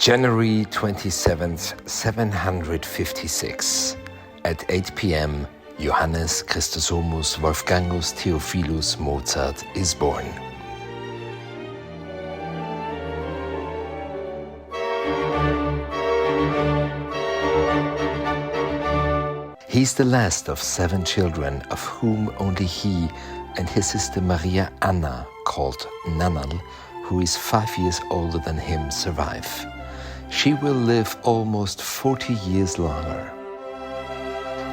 January 27th, 756. At 8 p.m., Johannes Chrysostomus Wolfgangus Theophilus Mozart is born. He is the last of 7 children, of whom only he and his sister Maria Anna, called Nannal, who is 5 years older than him, survive. She will live almost 40 years longer.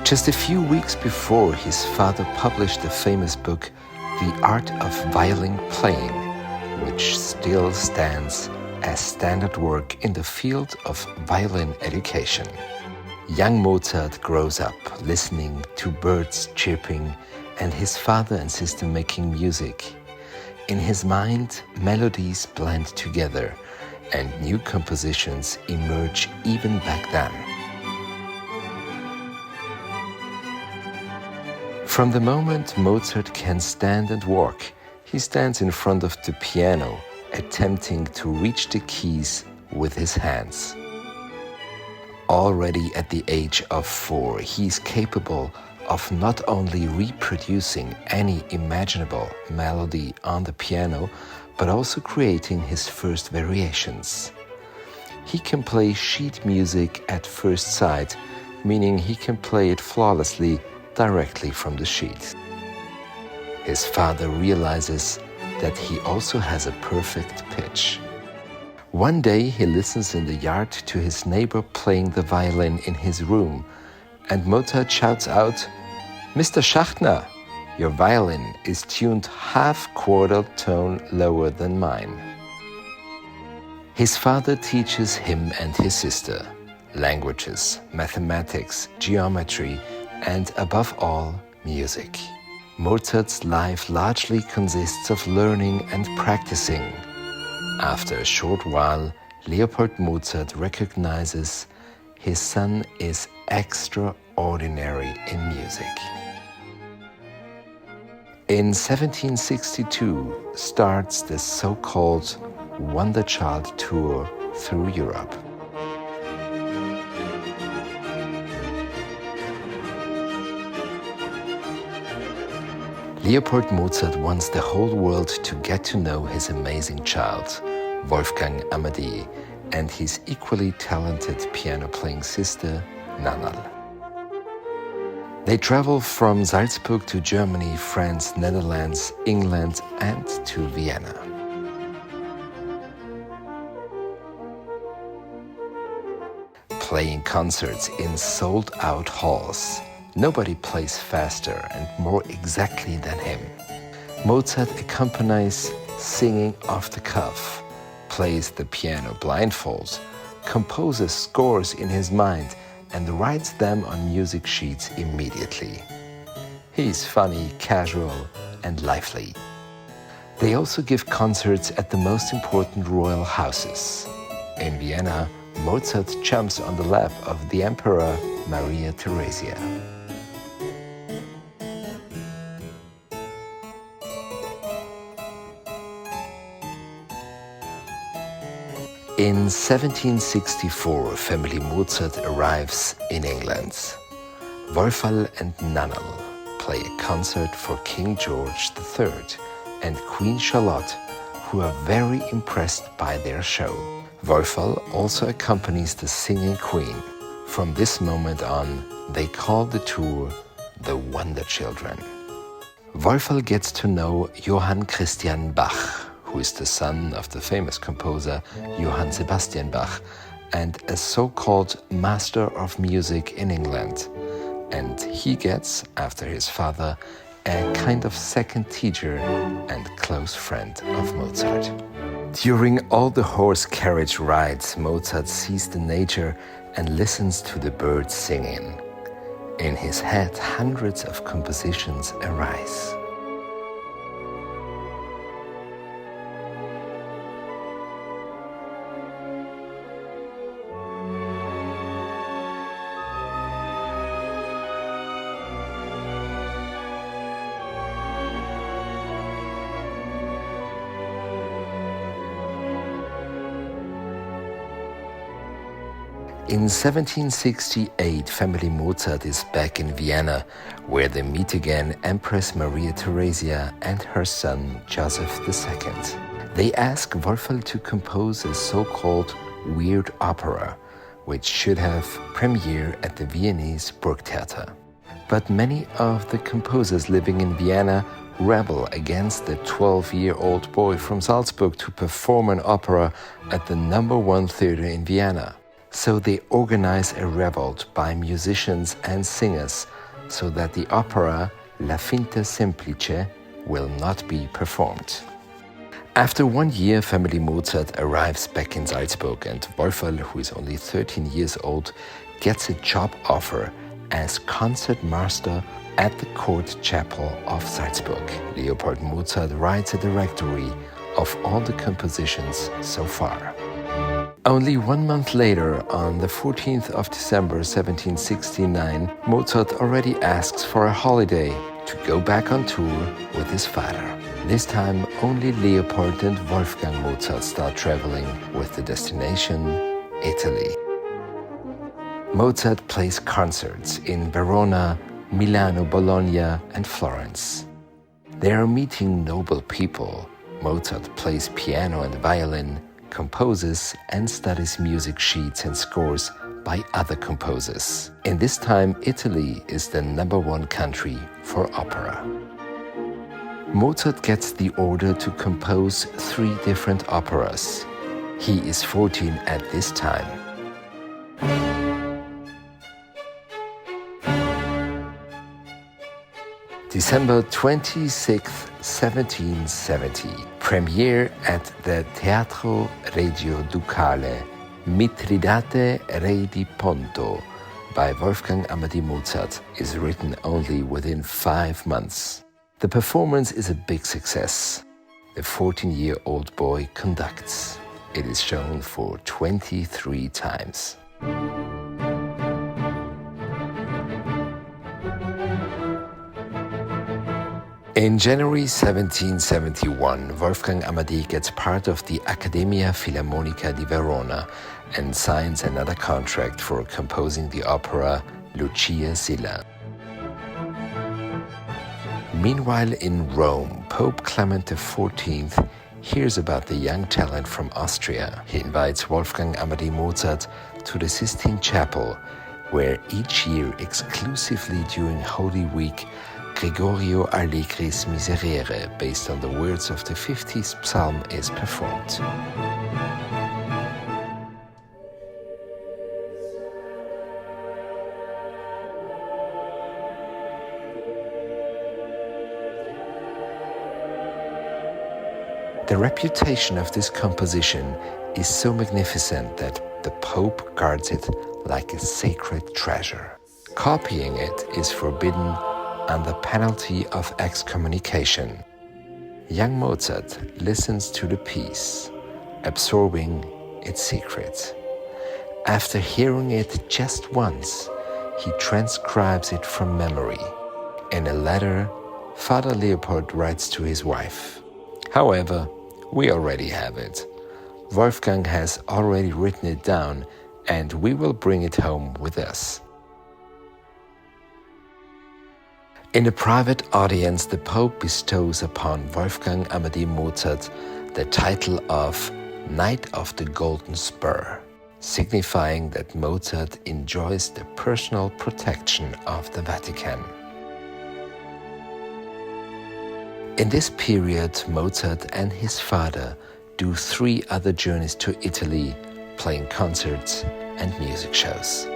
Just a few weeks before, his father published the famous book, The Art of Violin Playing, which still stands as standard work in the field of violin education. Young Mozart grows up listening to birds chirping and his father and sister making music. In his mind, melodies blend together and new compositions emerge even back then. From the moment Mozart can stand and walk, he stands in front of the piano, attempting to reach the keys with his hands. Already at the age of 4, he is capable of not only reproducing any imaginable melody on the piano, but also creating his first variations. He can play sheet music at first sight, meaning he can play it flawlessly directly from the sheet. His father realizes that he also has a perfect pitch. One day he listens in the yard to his neighbor playing the violin in his room, and Mozart shouts out, "Mr. Schachtner, your violin is tuned half-quarter tone lower than mine." His father teaches him and his sister languages, mathematics, geometry, and above all, music. Mozart's life largely consists of learning and practicing. After a short while, Leopold Mozart recognizes his son is extraordinary in music. In 1762 starts the so-called Wonder Child Tour through Europe. Leopold Mozart wants the whole world to get to know his amazing child, Wolfgang Amadé, and his equally talented piano-playing sister, Nannal. They travel from Salzburg to Germany, France, Netherlands, England, and to Vienna. Playing concerts in sold-out halls. Nobody plays faster and more exactly than him. Mozart accompanies singing off the cuff, plays the piano blindfold, composes scores in his mind, and writes them on music sheets immediately. He's funny, casual, and lively. They also give concerts at the most important royal houses. In Vienna, Mozart jumps on the lap of the Emperor Maria Theresia. In 1764, family Mozart arrives in England. Wolfgang and Nannal play a concert for King George III and Queen Charlotte, who are very impressed by their show. Wolfgang also accompanies the singing queen. From this moment on, they call the tour the Wonder Children. Wolfgang gets to know Johann Christian Bach, who is the son of the famous composer Johann Sebastian Bach and a so-called master of music in England. And he gets, after his father, a kind of second teacher and close friend of Mozart. During all the horse carriage rides, Mozart sees the nature and listens to the birds singing. In his head, hundreds of compositions arise. In 1768, family Mozart is back in Vienna, where they meet again Empress Maria Theresia and her son Joseph II. They ask Wolfgang to compose a so-called weird opera, which should have premiere at the Viennese Burgtheater. But many of the composers living in Vienna rebel against the 12-year-old boy from Salzburg to perform an opera at the #1 theater in Vienna. So they organize a revolt by musicians and singers so that the opera La Finta Semplice will not be performed. After 1 year, family Mozart arrives back in Salzburg, and Wolfgang, who is only 13 years old, gets a job offer as concertmaster at the court chapel of Salzburg. Leopold Mozart writes a directory of all the compositions so far. Only 1 month later, on the 14th of December 1769, Mozart already asks for a holiday to go back on tour with his father. This time, only Leopold and Wolfgang Mozart start traveling, with the destination Italy. Mozart plays concerts in Verona, Milano, Bologna, and Florence. They are meeting noble people. Mozart plays piano and violin, composes and studies music sheets and scores by other composers. In this time, Italy is the #1 country for opera. Mozart gets the order to compose 3 different operas. He is 14 at this time. December 26, 1770. Premiere at the Teatro Regio Ducale, Mitridate Re di Ponto by Wolfgang Amadé Mozart is written only within 5 months. The performance is a big success. The 14-year-old boy conducts. It is shown for 23 times. In January 1771, Wolfgang Amadé gets part of the Accademia Filarmonica di Verona and signs another contract for composing the opera Lucia Silla. Meanwhile, in Rome, Pope Clement XIV hears about the young talent from Austria. He invites Wolfgang Amadé Mozart to the Sistine Chapel, where each year, exclusively during Holy Week, Gregorio Allegri's Miserere, based on the words of the 50th Psalm, is performed. The reputation of this composition is so magnificent that the Pope guards it like a sacred treasure. Copying it is forbidden under penalty of excommunication. Young Mozart listens to the piece, absorbing its secret. After hearing it just once, he transcribes it from memory. In a letter, Father Leopold writes to his wife, "However, we already have it. Wolfgang has already written it down, and we will bring it home with us." In a private audience, the Pope bestows upon Wolfgang Amadé Mozart the title of Knight of the Golden Spur, signifying that Mozart enjoys the personal protection of the Vatican. In this period, Mozart and his father do 3 other journeys to Italy, playing concerts and music shows.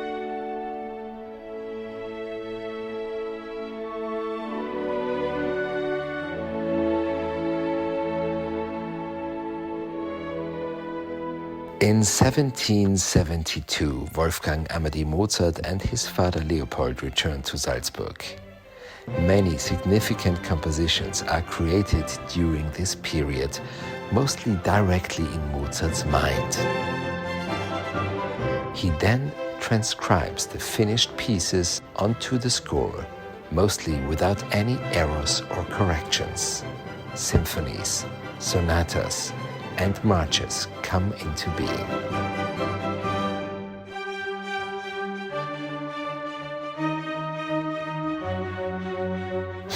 In 1772, Wolfgang Amadé Mozart and his father Leopold returned to Salzburg. Many significant compositions are created during this period, mostly directly in Mozart's mind. He then transcribes the finished pieces onto the score, mostly without any errors or corrections. Symphonies, sonatas, and marches come into being.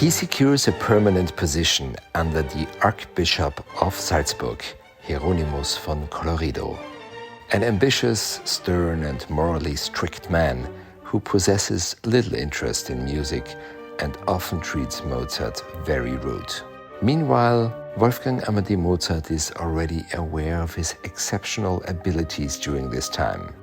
He secures a permanent position under the Archbishop of Salzburg, Hieronymus von Colloredo, an ambitious, stern and morally strict man who possesses little interest in music and often treats Mozart very rude. Meanwhile, Wolfgang Amadé Mozart is already aware of his exceptional abilities during this time.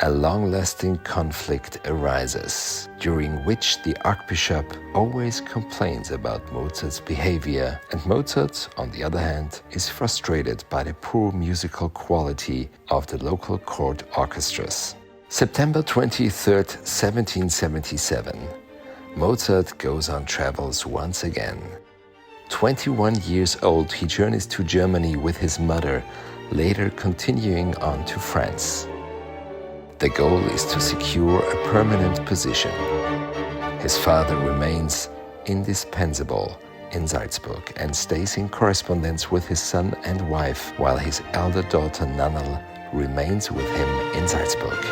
A long-lasting conflict arises, during which the Archbishop always complains about Mozart's behavior, and Mozart, on the other hand, is frustrated by the poor musical quality of the local court orchestras. September 23, 1777. Mozart goes on travels once again. 21 years old, he journeys to Germany with his mother, later continuing on to France. The goal is to secure a permanent position. His father remains indispensable in Salzburg and stays in correspondence with his son and wife, while his elder daughter Nannel remains with him in Salzburg.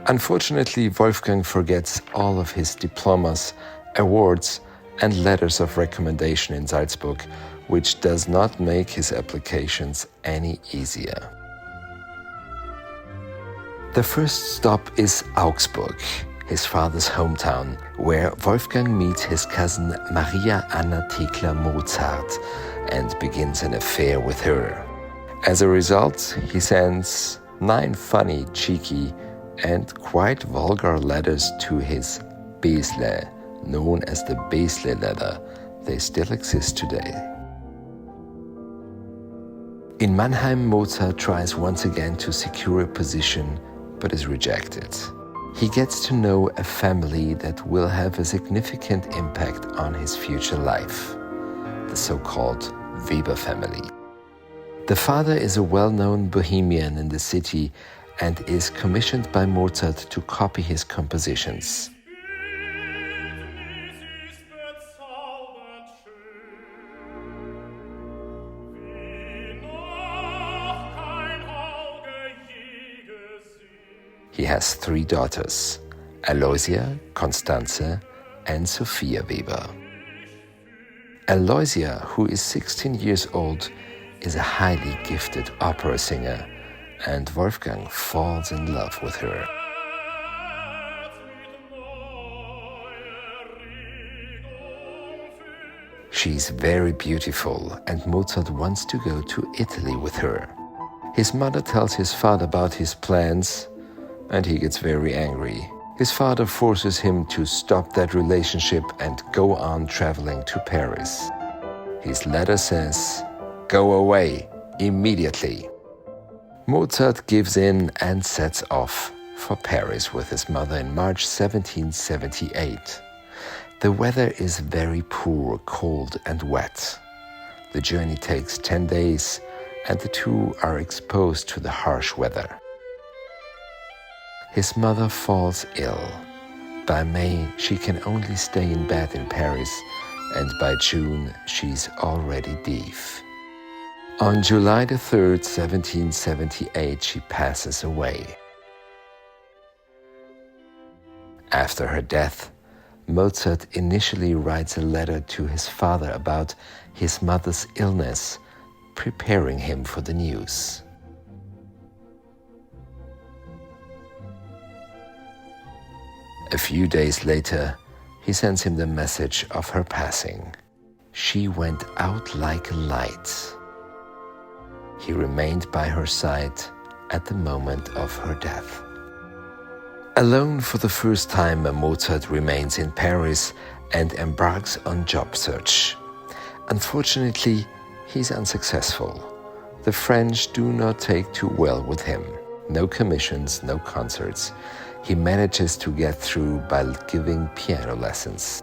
Unfortunately, Wolfgang forgets all of his diplomas, awards, and letters of recommendation in Salzburg, which does not make his applications any easier. The first stop is Augsburg, his father's hometown, where Wolfgang meets his cousin Maria Anna Thekla Mozart and begins an affair with her. As a result, he sends 9 funny, cheeky, and quite vulgar letters to his Besle, known as the Besle letter. They still exist today. In Mannheim, Mozart tries once again to secure a position, but is rejected. He gets to know a family that will have a significant impact on his future life, the so-called Weber family. The father is a well-known bohemian in the city and is commissioned by Mozart to copy his compositions. He has 3 daughters, Aloysia, Constanze, and Sophia Weber. Aloysia, who is 16 years old, is a highly gifted opera singer, and Wolfgang falls in love with her. She's very beautiful, and Mozart wants to go to Italy with her. His mother tells his father about his plans, and he gets very angry. His father forces him to stop that relationship and go on traveling to Paris. His letter says, "Go away, immediately." Mozart gives in and sets off for Paris with his mother in March 1778. The weather is very poor, cold and wet. The journey takes 10 days and the two are exposed to the harsh weather. His mother falls ill. By May, she can only stay in bed in Paris, and by June, she's already deaf. On July the 3rd, 1778, she passes away. After her death, Mozart initially writes a letter to his father about his mother's illness, preparing him for the news. A few days later, he sends him the message of her passing. She went out like a light. He remained by her side at the moment of her death. Alone for the first time, Mozart remains in Paris and embarks on job search. Unfortunately, he's unsuccessful. The French do not take too well with him. No commissions, no concerts. He manages to get through by giving piano lessons.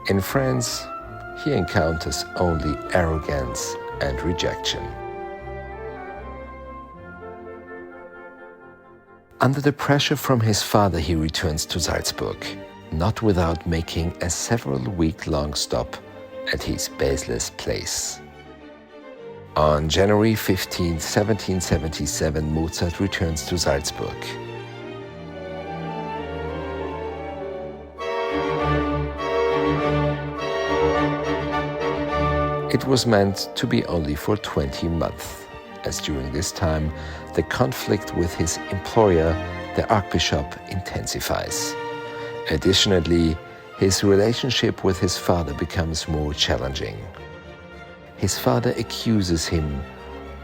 In France, he encounters only arrogance and rejection. Under the pressure from his father, he returns to Salzburg, not without making a several-week-long stop at his baseless place. On January 15, 1777, Mozart returns to Salzburg. It was meant to be only for 20 months, as during this time the conflict with his employer, the Archbishop, intensifies. Additionally, his relationship with his father becomes more challenging. His father accuses him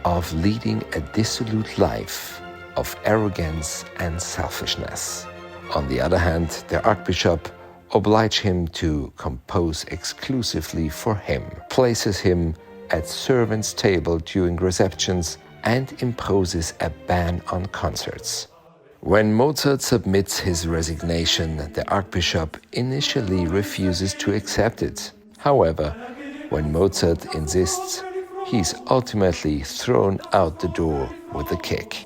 of leading a dissolute life, of arrogance and selfishness. On the other hand, the Archbishop obliges him to compose exclusively for him, places him at servants' table during receptions, and imposes a ban on concerts. When Mozart submits his resignation, the Archbishop initially refuses to accept it. However, when Mozart insists, he is ultimately thrown out the door with a kick.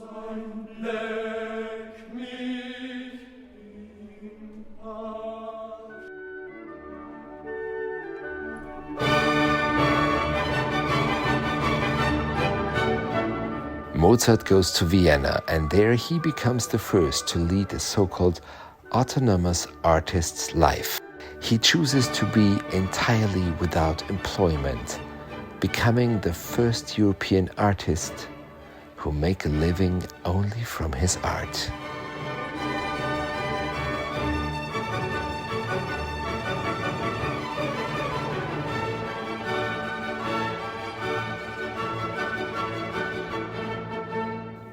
Mozart goes to Vienna, and there he becomes the first to lead a so-called autonomous artist's life. He chooses to be entirely without employment, becoming the first European artist who make a living only from his art.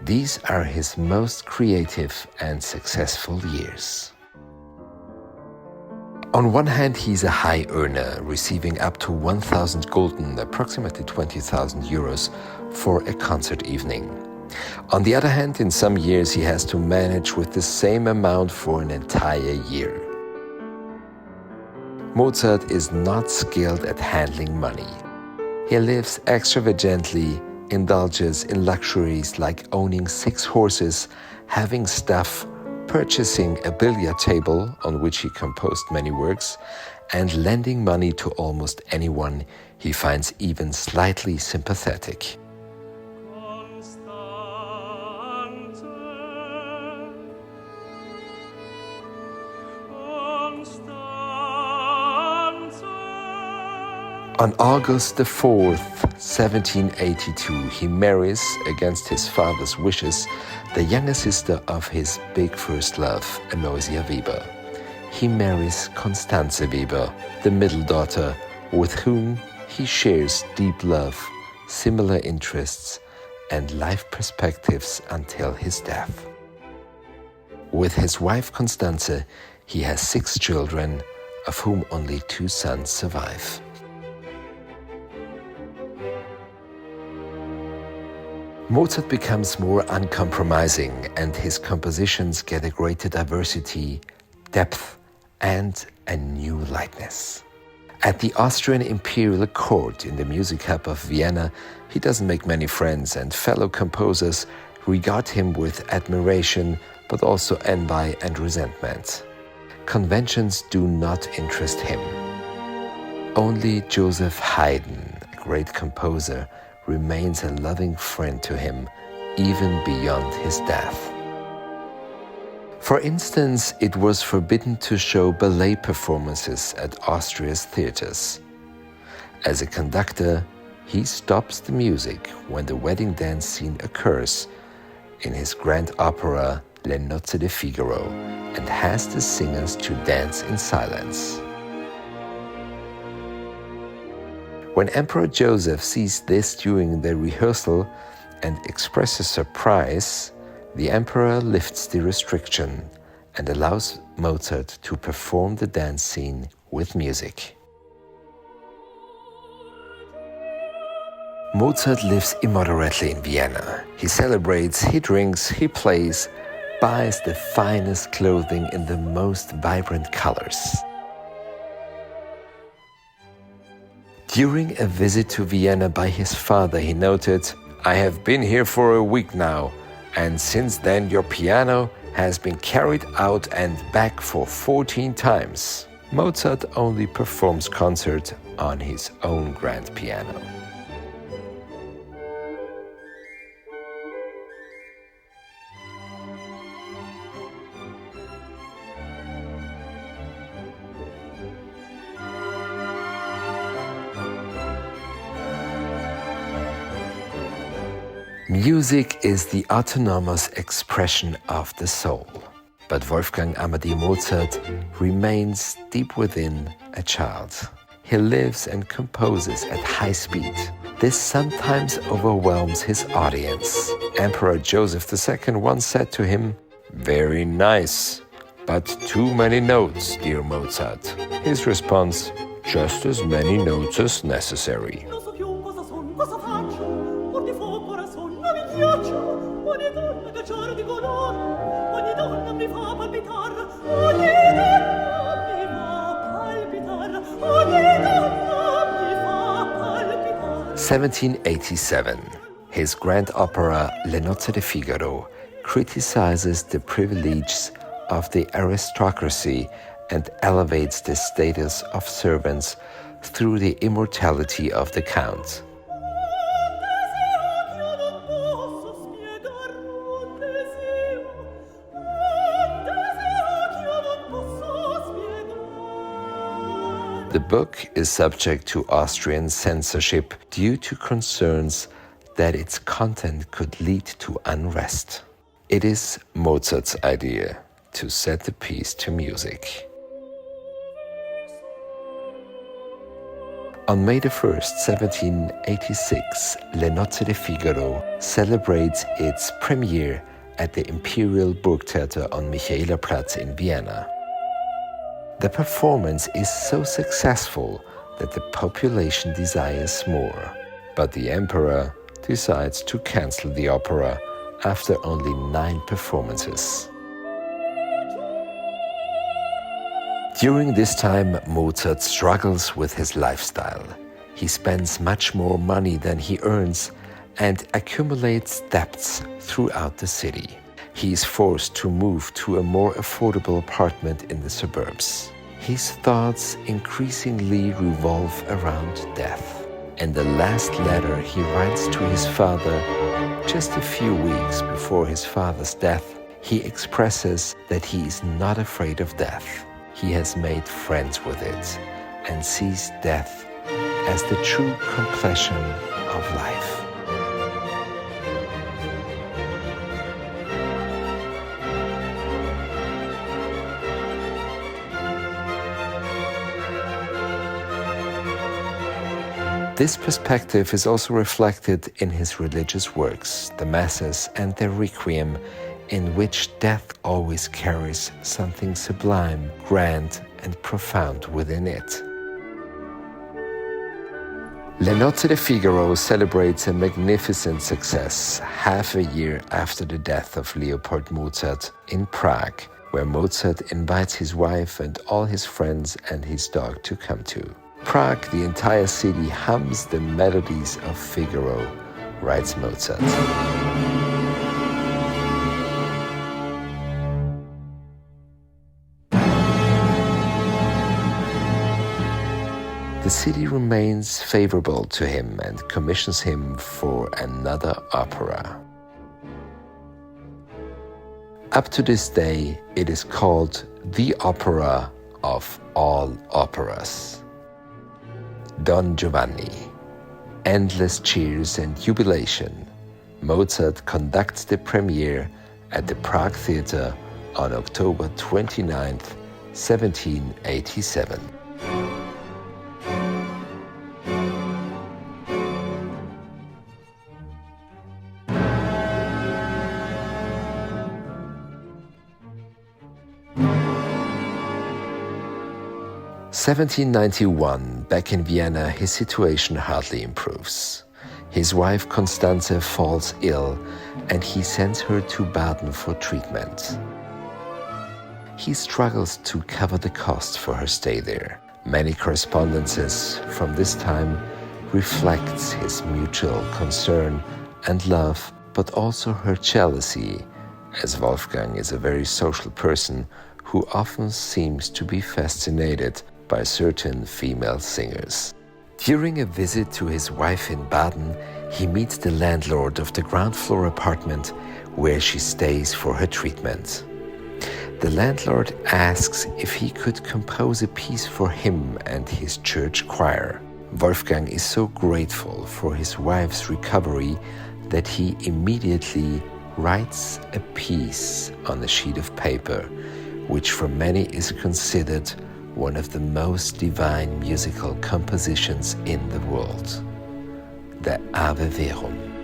These are his most creative and successful years. On one hand, he's a high earner, receiving up to 1,000 gulden, approximately 20,000 euros, for a concert evening. On the other hand, in some years he has to manage with the same amount for an entire year. Mozart is not skilled at handling money. He lives extravagantly, indulges in luxuries like owning 6 horses, having stuff, purchasing a billiard table on which he composed many works, and lending money to almost anyone he finds even slightly sympathetic. On August 4th, 1782, he marries, against his father's wishes, the younger sister of his big first love, Aloysia Weber. He marries Constanze Weber, the middle daughter, with whom he shares deep love, similar interests, and life perspectives until his death. With his wife Constanze, he has 6 children, of whom only 2 sons survive. Mozart becomes more uncompromising, and his compositions get a greater diversity, depth, and a new lightness. At the Austrian Imperial Court in the Music Hub of Vienna, he doesn't make many friends, and fellow composers regard him with admiration, but also envy and resentment. Conventions do not interest him. Only Joseph Haydn, a great composer, remains a loving friend to him, even beyond his death. For instance, it was forbidden to show ballet performances at Austria's theaters. As a conductor, he stops the music when the wedding dance scene occurs in his grand opera Le Nozze di Figaro, and has the singers to dance in silence. When Emperor Joseph sees this during the rehearsal and expresses surprise, the emperor lifts the restriction and allows Mozart to perform the dance scene with music. Mozart lives immoderately in Vienna. He celebrates, he drinks, he plays, buys the finest clothing in the most vibrant colors. During a visit to Vienna by his father, he noted, "I have been here for a week now, and since then your piano has been carried out and back for 14 times. Mozart only performs concert on his own grand piano. Music is the autonomous expression of the soul. But Wolfgang Amadé Mozart remains deep within a child. He lives and composes at high speed. This sometimes overwhelms his audience. Emperor Joseph II once said to him, "Very nice, but too many notes, dear Mozart." His response, "Just as many notes as necessary." (1787). His grand opera Le Nozze di Figaro criticizes the privileges of the aristocracy and elevates the status of servants through the immortality of the count. The book is subject to Austrian censorship due to concerns that its content could lead to unrest. It is Mozart's idea to set the piece to music. On May 1st, 1786, Le Nozze di Figaro celebrates its premiere at the Imperial Burgtheater on Michaelerplatz in Vienna. The performance is so successful that the population desires more, but the emperor decides to cancel the opera after only 9 performances. During this time, Mozart struggles with his lifestyle. He spends much more money than he earns and accumulates debts throughout the city. He is forced to move to a more affordable apartment in the suburbs. His thoughts increasingly revolve around death. In the last letter he writes to his father, just a few weeks before his father's death, he expresses that he is not afraid of death. He has made friends with it and sees death as the true completion of life. This perspective is also reflected in his religious works, the Masses and the Requiem, in which death always carries something sublime, grand, and profound within it. Le Nozze di Figaro celebrates a magnificent success half a year after the death of Leopold Mozart in Prague, where Mozart invites his wife and all his friends and his dog to come to. Prague, the entire city hums the melodies of Figaro, writes Mozart. The city remains favorable to him and commissions him for another opera. Up to this day, it is called the opera of all operas. Don Giovanni. Endless cheers and jubilation. Mozart conducts the premiere at the Prague Theatre on October 29, 1787. In 1791, back in Vienna, his situation hardly improves. His wife Constanze falls ill and he sends her to Baden for treatment. He struggles to cover the cost for her stay there. Many correspondences from this time reflects his mutual concern and love, but also her jealousy as Wolfgang is a very social person who often seems to be fascinated by certain female singers. During a visit to his wife in Baden, he meets the landlord of the ground floor apartment where she stays for her treatment. The landlord asks if he could compose a piece for him and his church choir. Wolfgang is so grateful for his wife's recovery that he immediately writes a piece on a sheet of paper, which for many is considered one of the most divine musical compositions in the world, the Ave Verum.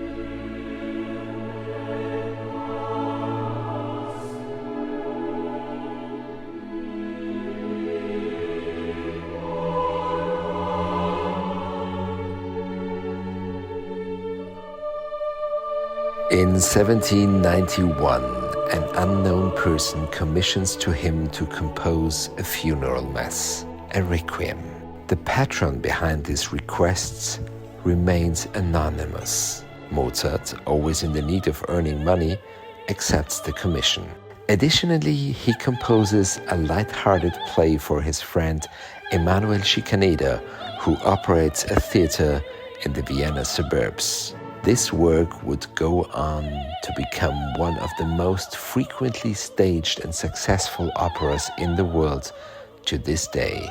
In 1791, an unknown person commissions to him to compose a funeral mass, a requiem. The patron behind these requests remains anonymous. Mozart, always in the need of earning money, accepts the commission. Additionally, he composes a light-hearted play for his friend Emanuel Schikaneder, who operates a theater in the Vienna suburbs. This work would go on to become one of the most frequently staged and successful operas in the world to this day,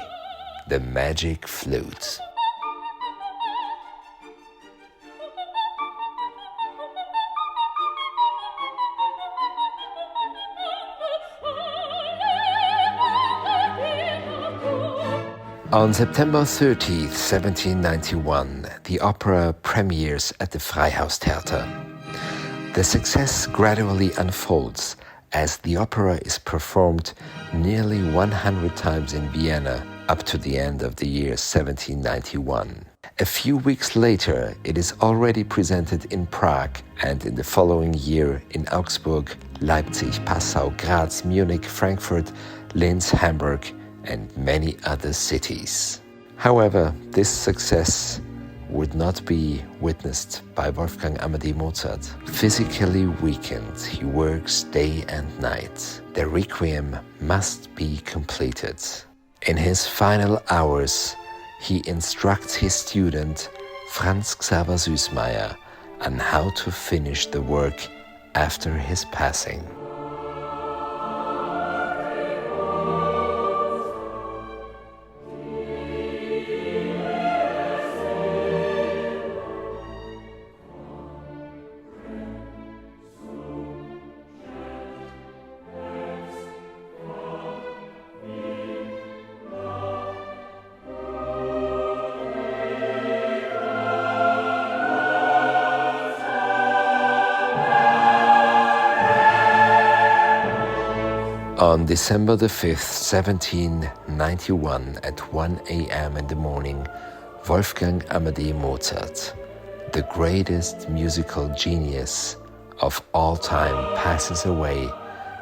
The Magic Flute. On September 30, 1791, the opera premieres at the Freihaustheater. The success gradually unfolds as the opera is performed nearly 100 times in Vienna up to the end of the year 1791. A few weeks later, it is already presented in Prague, and in the following year in Augsburg, Leipzig, Passau, Graz, Munich, Frankfurt, Linz, Hamburg, and many other cities. However, this success would not be witnessed by Wolfgang Amadé Mozart. Physically weakened, he works day and night. The requiem must be completed. In his final hours, he instructs his student Franz Xaver Süßmayr on how to finish the work after his passing. On December the 5th, 1791, at 1 a.m. in the morning, Wolfgang Amadé Mozart, the greatest musical genius of all time, passes away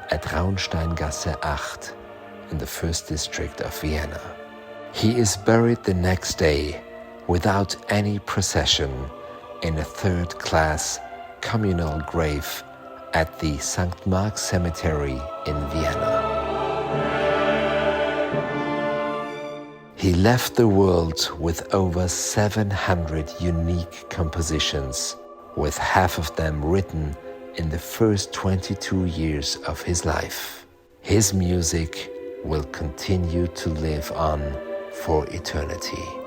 at Traunsteingasse 8 in the first district of Vienna. He is buried the next day without any procession in a third-class communal grave at the St. Mark's Cemetery in Vienna. He left the world with over 700 unique compositions, with half of them written in the first 22 years of his life. His music will continue to live on for eternity.